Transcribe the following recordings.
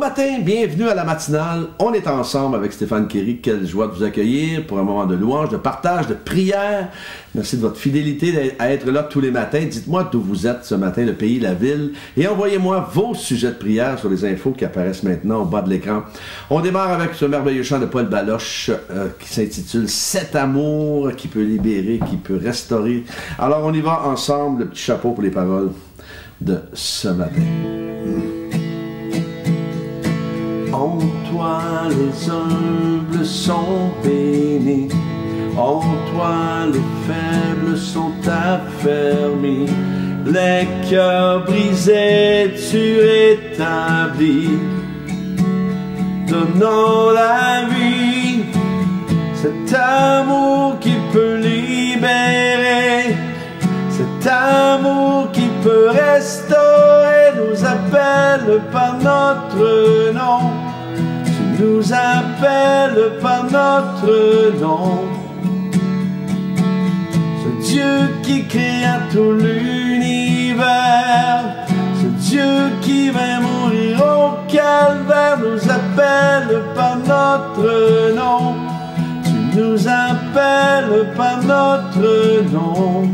matin, bienvenue à la matinale. On est ensemble avec Stéphane Kéry. Quelle joie de vous accueillir pour un moment de louange, de partage, de prière. Merci de votre fidélité à être là tous les matins. Dites-moi d'où vous êtes ce matin, le pays, la ville, et envoyez-moi vos sujets de prière sur les infos qui apparaissent maintenant au bas de l'écran. On démarre avec ce merveilleux chant de Paul Baloche qui s'intitule « Cet amour qui peut libérer, qui peut restaurer ». Alors on y va ensemble, le petit chapeau pour les paroles de ce matin. En toi les humbles sont bénis, en toi les faibles sont affermis, les cœurs brisés tu établis, donnant la vie, cet amour qui peut libérer, cet amour qui peut restaurer, nous appelle par notre nom. Tu nous appelles par notre nom. Ce Dieu qui créa tout l'univers, ce Dieu qui vint mourir au calvaire, nous appelle par notre nom. Tu nous appelles par notre nom.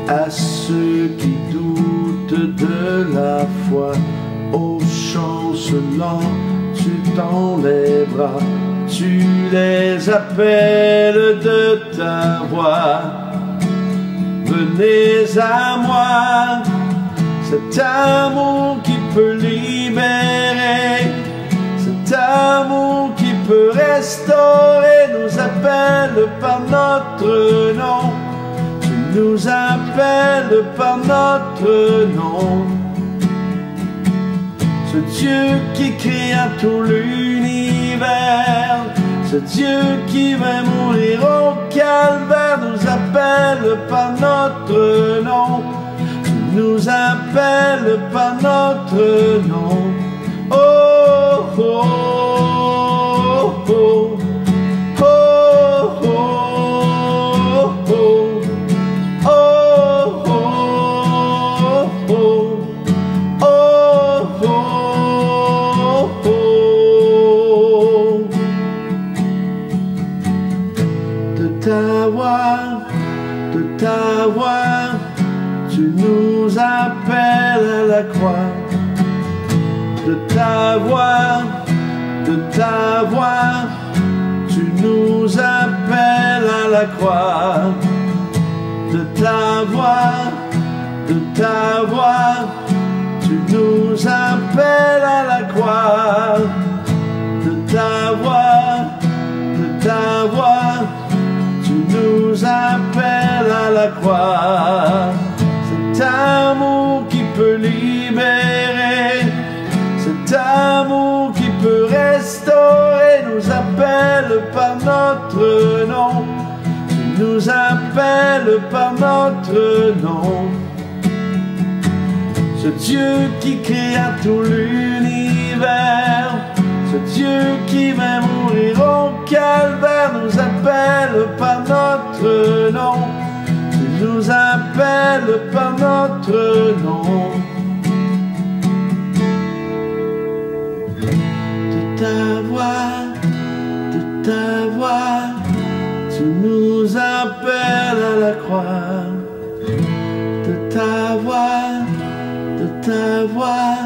À ceux qui doutent de la foi, ô chancelant, tu tends les bras, tu les appelles de ta voix. Venez à moi, cet amour qui peut libérer, cet amour qui peut restaurer, nous appelle par notre nom. Nous appelle par notre nom. Ce Dieu qui créa tout l'univers, ce Dieu qui vint mourir au calvaire, nous appelle par notre nom. Nous appelle par notre nom. Oh, oh, oh, oh. De ta voix, tu nous appelles à la croix. De ta voix, tu nous appelles à la croix. De ta voix, tu nous appelles à la croix. De ta voix, tu nous appelles à la croix. Cet amour qui peut libérer, cet amour qui peut restaurer, nous appelle par notre nom. Tu nous appelles par notre nom. Ce Dieu qui créa tout l'univers, ce Dieu qui vint mourir au calvaire, nous appelle par notre nom. Tu nous appelles par notre nom. De ta voix, tu nous appelles à la croix. De ta voix,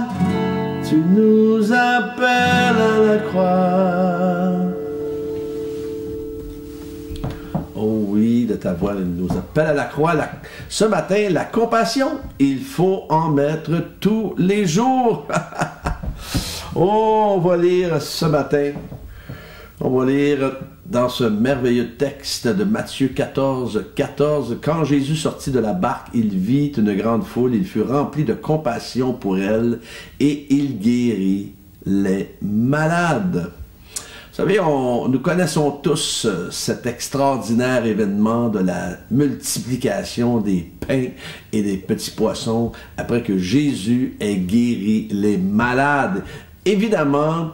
tu nous appelles à la croix. Oh oui, de ta voix, elle nous appelle à la croix. Ce matin, la compassion, il faut en mettre tous les jours. Oh, on va lire ce matin, on va lire dans ce merveilleux texte de Matthieu 14, 14. Quand Jésus sortit de la barque, il vit une grande foule, il fut rempli de compassion pour elle et il guérit les malades. Vous savez, nous connaissons tous cet extraordinaire événement de la multiplication des pains et des petits poissons après que Jésus ait guéri les malades. Évidemment,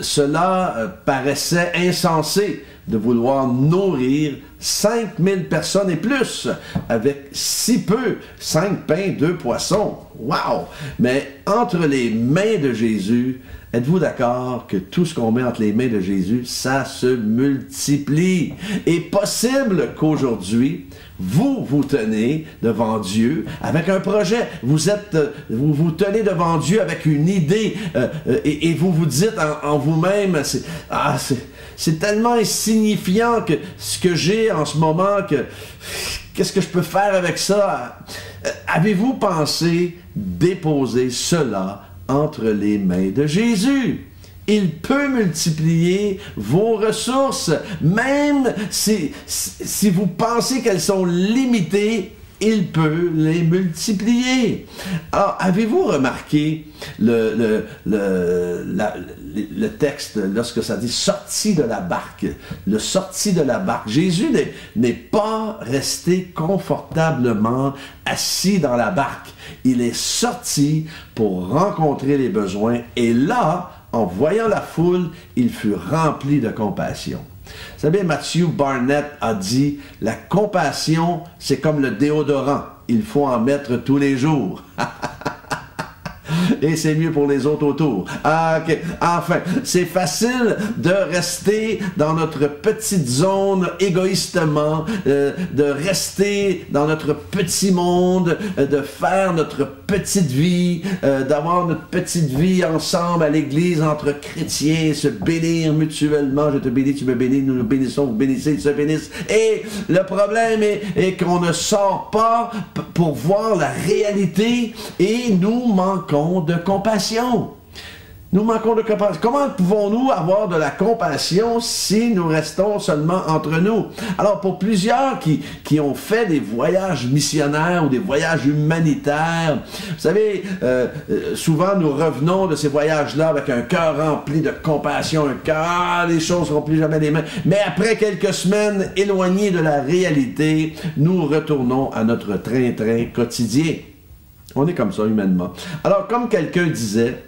cela paraissait insensé de vouloir nourrir 5000 personnes et plus, avec si peu, 5 pains, 2 poissons. Wow! Mais entre les mains de Jésus, êtes-vous d'accord que tout ce qu'on met entre les mains de Jésus, ça se multiplie? Et possible qu'aujourd'hui, vous vous tenez devant Dieu avec un projet. Vous vous tenez devant Dieu avec une idée et vous vous dites en vous-même, c'est tellement insignifiant que ce que j'ai en ce moment, qu'est-ce que je peux faire avec ça? Avez-vous pensé déposer cela entre les mains de Jésus? Il peut multiplier vos ressources, même si vous pensez qu'elles sont limitées, il peut les multiplier. Alors, avez-vous remarqué le texte lorsque ça dit « sorti de la barque », le sorti de la barque. Jésus n'est pas resté confortablement assis dans la barque. Il est sorti pour rencontrer les besoins et là, en voyant la foule, il fut rempli de compassion. Vous savez, Matthew Barnett a dit « La compassion, c'est comme le déodorant. Il faut en mettre tous les jours. » Et c'est mieux pour les autres autour. Ah, ok. Enfin, c'est facile de rester dans notre petite zone égoïstement, de rester dans notre petit monde, de faire notre petite vie, d'avoir notre petite vie ensemble à l'église entre chrétiens, se bénir mutuellement. Je te bénis, tu me bénis, nous nous bénissons, vous bénissez, ils se bénissent. Et le problème est qu'on ne sort pas pour voir la réalité et nous manquons de compassion. Nous manquons de compassion. Comment pouvons-nous avoir de la compassion si nous restons seulement entre nous? Alors, pour plusieurs qui ont fait des voyages missionnaires ou des voyages humanitaires, vous savez, souvent nous revenons de ces voyages-là avec un cœur rempli de compassion, un cœur, les choses ne seront plus jamais les mêmes. Mais après quelques semaines éloignés de la réalité, nous retournons à notre train-train quotidien. On est comme ça humainement. Alors, comme quelqu'un disait,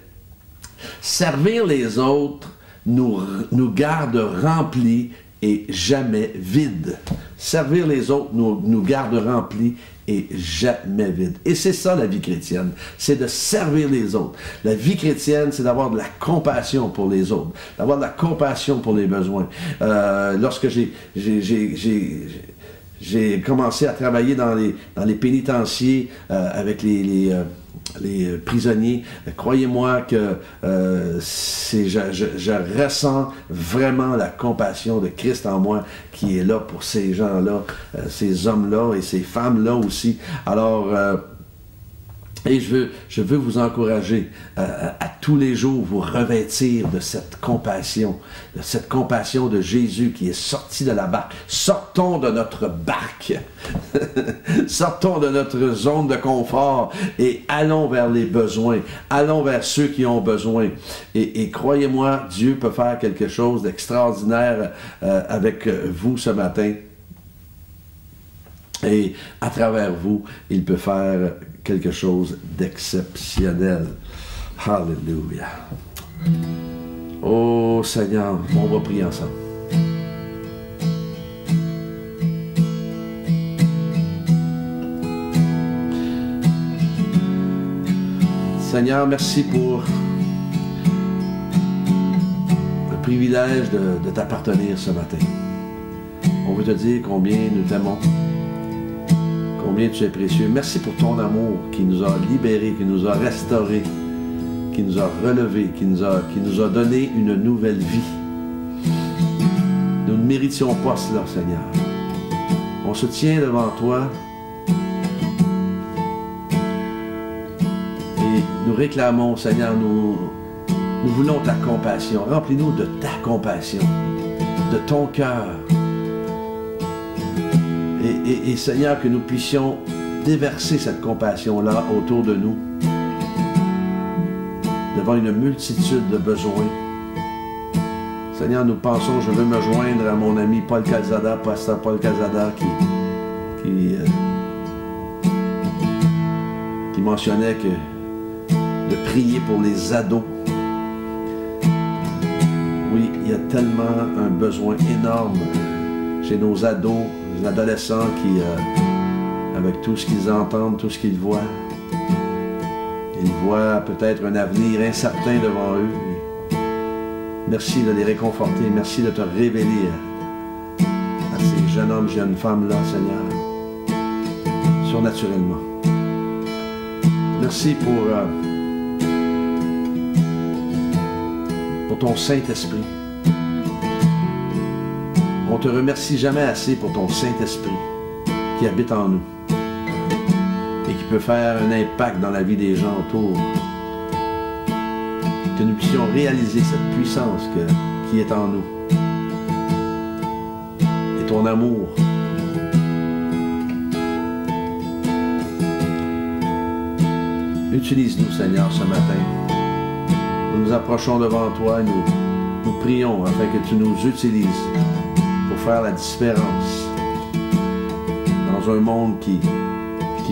servir les autres nous garde remplis et jamais vides. Servir les autres nous garde remplis et jamais vides. Et c'est ça la vie chrétienne, c'est de servir les autres. La vie chrétienne, c'est d'avoir de la compassion pour les autres, d'avoir de la compassion pour les besoins. Lorsque j'ai commencé à travailler dans les pénitenciers avec les prisonniers. Croyez-moi que je ressens vraiment la compassion de Christ en moi qui est là pour ces gens-là, ces hommes-là et ces femmes-là aussi. Alors, et je veux vous encourager à tous les jours vous revêtir de cette compassion de Jésus qui est sorti de la barque. Sortons de notre barque, sortons de notre zone de confort et allons vers les besoins, allons vers ceux qui ont besoin. Et croyez-moi, Dieu peut faire quelque chose d'extraordinaire avec vous ce matin. Et à travers vous, il peut faire quelque chose d'exceptionnel. Alléluia. Oh Seigneur, on va prier ensemble. Seigneur, merci pour le privilège de t'appartenir ce matin. On veut te dire combien nous t'aimons. Combien tu es précieux. Merci pour ton amour qui nous a libérés, qui nous a restaurés, qui nous a relevés, qui nous a donné une nouvelle vie. Nous ne méritions pas cela, Seigneur. On se tient devant toi et nous réclamons, Seigneur, nous voulons ta compassion. Remplis-nous de ta compassion, de ton cœur. Et Seigneur, que nous puissions déverser cette compassion-là autour de nous, devant une multitude de besoins. Seigneur, nous pensons, je veux me joindre à mon ami Paul Calzada, pasteur Paul Calzada, qui mentionnait que de prier pour les ados. Oui, il y a tellement un besoin énorme chez nos ados, les adolescents qui, avec tout ce qu'ils entendent, tout ce qu'ils voient, ils voient peut-être un avenir incertain devant eux. Merci de les réconforter, merci de te révéler à ces jeunes hommes, jeunes femmes-là, Seigneur, surnaturellement. Merci pour ton Saint-Esprit. On te remercie jamais assez pour ton Saint-Esprit qui habite en nous et qui peut faire un impact dans la vie des gens autour. Que nous puissions réaliser cette puissance qui est en nous. Et ton amour. Utilise-nous, Seigneur, ce matin. Nous nous approchons devant toi et nous prions afin que tu nous utilises pour faire la différence dans un monde qui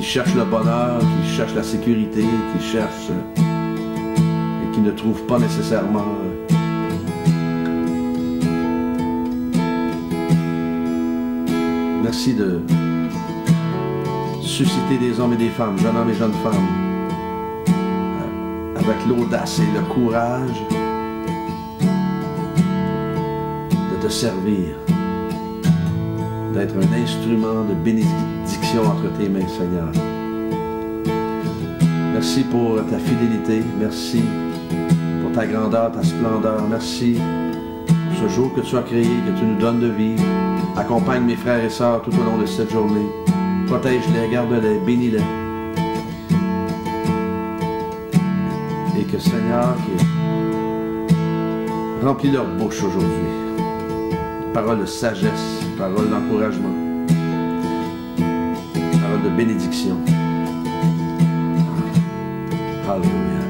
cherche le bonheur, qui cherche la sécurité, qui cherche et qui ne trouve pas nécessairement merci de susciter des hommes et des femmes, jeunes hommes et jeunes femmes, avec l'audace et le courage de te servir, d'être un instrument de bénédiction entre tes mains, Seigneur. Merci pour ta fidélité, merci pour ta grandeur, ta splendeur, merci pour ce jour que tu as créé, que tu nous donnes de vivre. Accompagne mes frères et sœurs tout au long de cette journée. Protège-les, garde-les, bénis-les. Et que Seigneur, qui remplit leur bouche aujourd'hui. Parole de sagesse, parole d'encouragement, parole de bénédiction. Alléluia.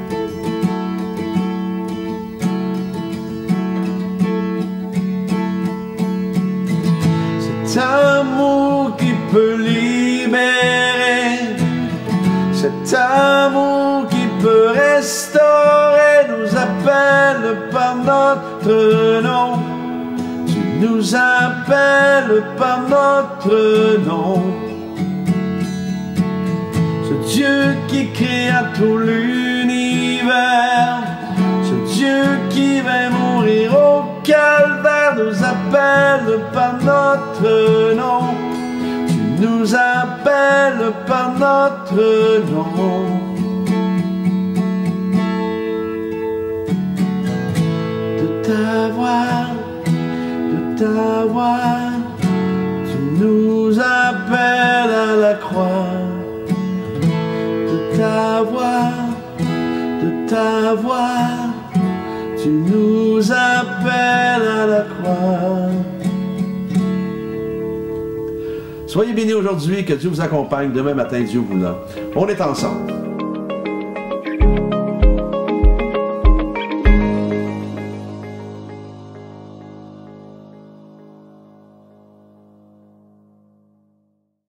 Cet amour qui peut libérer, cet amour qui peut restaurer, nous appelle par notre nom. Tu nous appelles par notre nom. Ce Dieu qui créa tout l'univers, ce Dieu qui vint mourir au calvaire, nous appelle par notre nom. Tu nous appelles par notre nom. De t'avoir, tu nous appelles à la croix. De t'avoir, tu nous appelles à la croix. Soyez bénis aujourd'hui, que Dieu vous accompagne demain matin, Dieu voulant. On est ensemble.